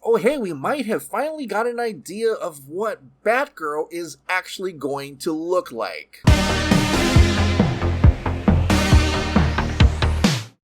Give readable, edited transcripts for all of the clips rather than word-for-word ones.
oh hey, we might have finally got an idea of what Batgirl is actually going to look like.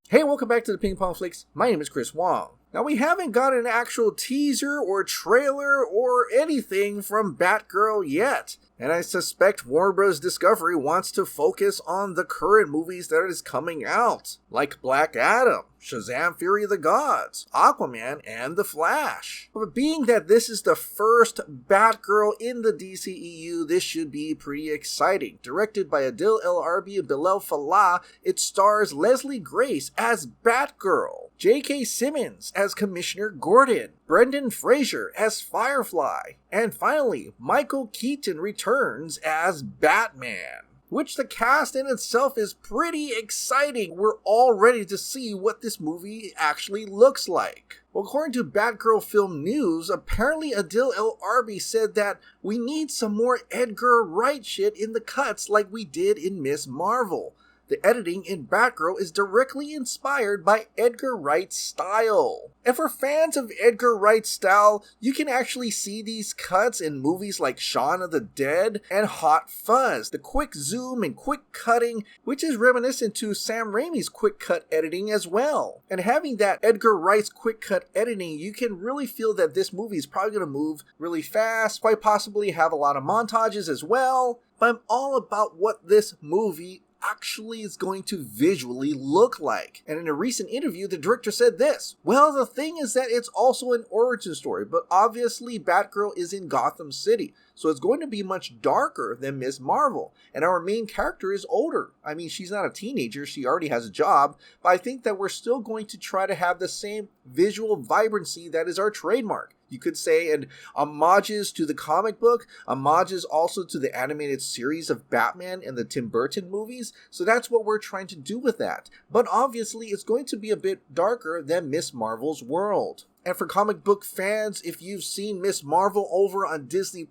Hey, welcome back to the Ping Pong Flix. My name is Chris Wong. Now, we haven't got an actual teaser or trailer or anything from Batgirl yet, and I suspect Warner Bros. Discovery wants to focus on the current movies that is coming out, like Black Adam, Shazam! Fury of the Gods, Aquaman, and The Flash. But being that this is the first Batgirl in the DCEU, this should be pretty exciting. Directed by Adil El Arbi and Bilal Fallah, it stars Leslie Grace as Batgirl, J.K. Simmons as Commissioner Gordon, Brendan Fraser as Firefly, and finally, Michael Keaton returns as Batman. Which the cast in itself is pretty exciting. We're all ready to see what this movie actually looks like. Well, according to Batgirl Film News, apparently Adil El Arbi said that we need some more Edgar Wright shit in the cuts like we did in Ms. Marvel. The editing in Batgirl is directly inspired by Edgar Wright's style. And for fans of Edgar Wright's style, you can actually see these cuts in movies like Shaun of the Dead and Hot Fuzz. The quick zoom and quick cutting, which is reminiscent to Sam Raimi's quick cut editing as well. And having that Edgar Wright's quick cut editing, you can really feel that this movie is probably going to move really fast, quite possibly have a lot of montages as well. But I'm all about what this movie actually is going to visually look like. And in a recent interview, the director said this: well, the thing is that it's also an origin story, but obviously Batgirl is in Gotham City, so it's going to be much darker than Ms. Marvel. And our main character is older. I mean, she's not a teenager, she already has a job, but I think that we're still going to try to have the same visual vibrancy that is our trademark. You could say, and homages to the comic book, homages also to the animated series of Batman and the Tim Burton movies. So that's what we're trying to do with that. But obviously, it's going to be a bit darker than Ms. Marvel's world. And for comic book fans, if you've seen Ms. Marvel over on Disney+,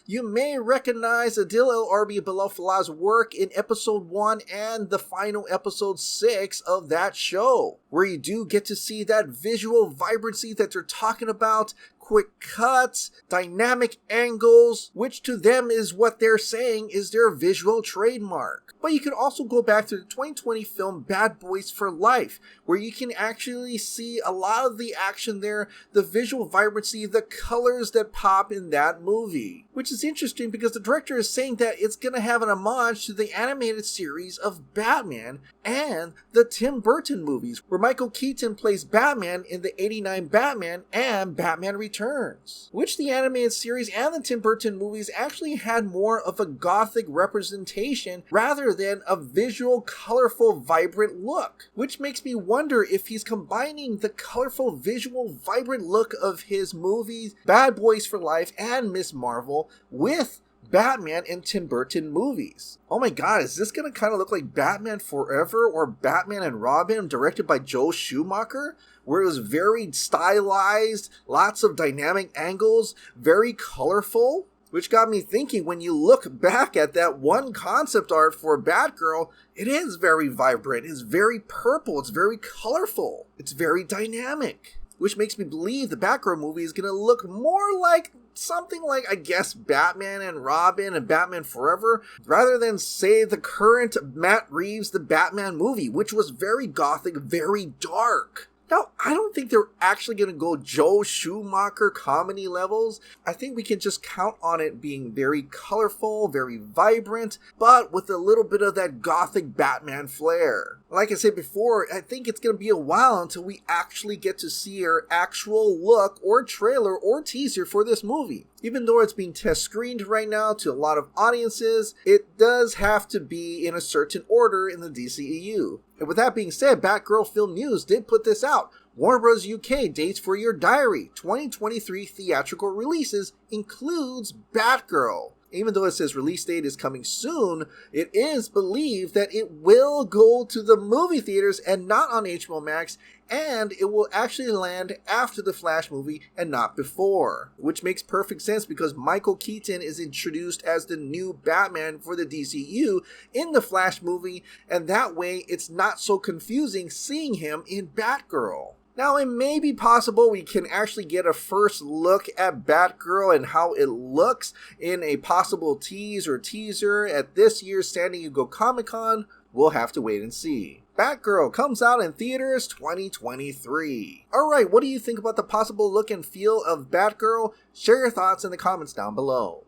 you may recognize Adil El Arbi and Bilal Fallah's work in episode 1 and the final episode 6 of that show, where you do get to see that visual vibrancy that they're talking about, quick cuts, dynamic angles, which to them is what they're saying is their visual trademark. But you can also go back to the 2020 film Bad Boys for Life, where you can actually see a lot of the action there, the visual vibrancy, the colors that pop in that movie. Which is interesting because the director is saying that it's going to have an homage to the animated series of Batman and the Tim Burton movies, where Michael Keaton plays Batman in the '89 Batman and Batman Returns. Which the animated series and the Tim Burton movies actually had more of a gothic representation rather than a visual, colorful, vibrant look. Which makes me wonder if he's combining the colorful, visual, vibrant look of his movies, Bad Boys for Life and Ms. Marvel, with Batman and Tim Burton movies. Oh my god, is this gonna kind of look like Batman Forever or Batman and Robin, directed by Joel Schumacher? Where it was very stylized, lots of dynamic angles, very colorful? Which got me thinking, when you look back at that one concept art for Batgirl, it is very vibrant, it's very purple, it's very colorful, it's very dynamic. Which makes me believe the Batgirl movie is going to look more like something like, I guess, Batman and Robin and Batman Forever, rather than, say, the current Matt Reeves' The Batman movie, which was very gothic, very dark. Now, I don't think they're actually going to go Joe Schumacher comedy levels. I think we can just count on it being very colorful, very vibrant, but with a little bit of that gothic Batman flair. Like I said before, I think it's going to be a while until we actually get to see our actual look or trailer or teaser for this movie. Even though it's being test screened right now to a lot of audiences, it does have to be in a certain order in the DCEU. And with that being said, Batgirl Film News did put this out. Warner Bros. UK dates for your diary. 2023 theatrical releases includes Batgirl. Even though it says release date is coming soon, it is believed that it will go to the movie theaters and not on HBO Max, and it will actually land after the Flash movie and not before. Which makes perfect sense because Michael Keaton is introduced as the new Batman for the DCU in the Flash movie, and that way it's not so confusing seeing him in Batgirl. Now, it may be possible we can actually get a first look at Batgirl and how it looks in a possible tease or teaser at this year's San Diego Comic-Con. We'll have to wait and see. Batgirl comes out in theaters 2023. Alright, what do you think about the possible look and feel of Batgirl? Share your thoughts in the comments down below.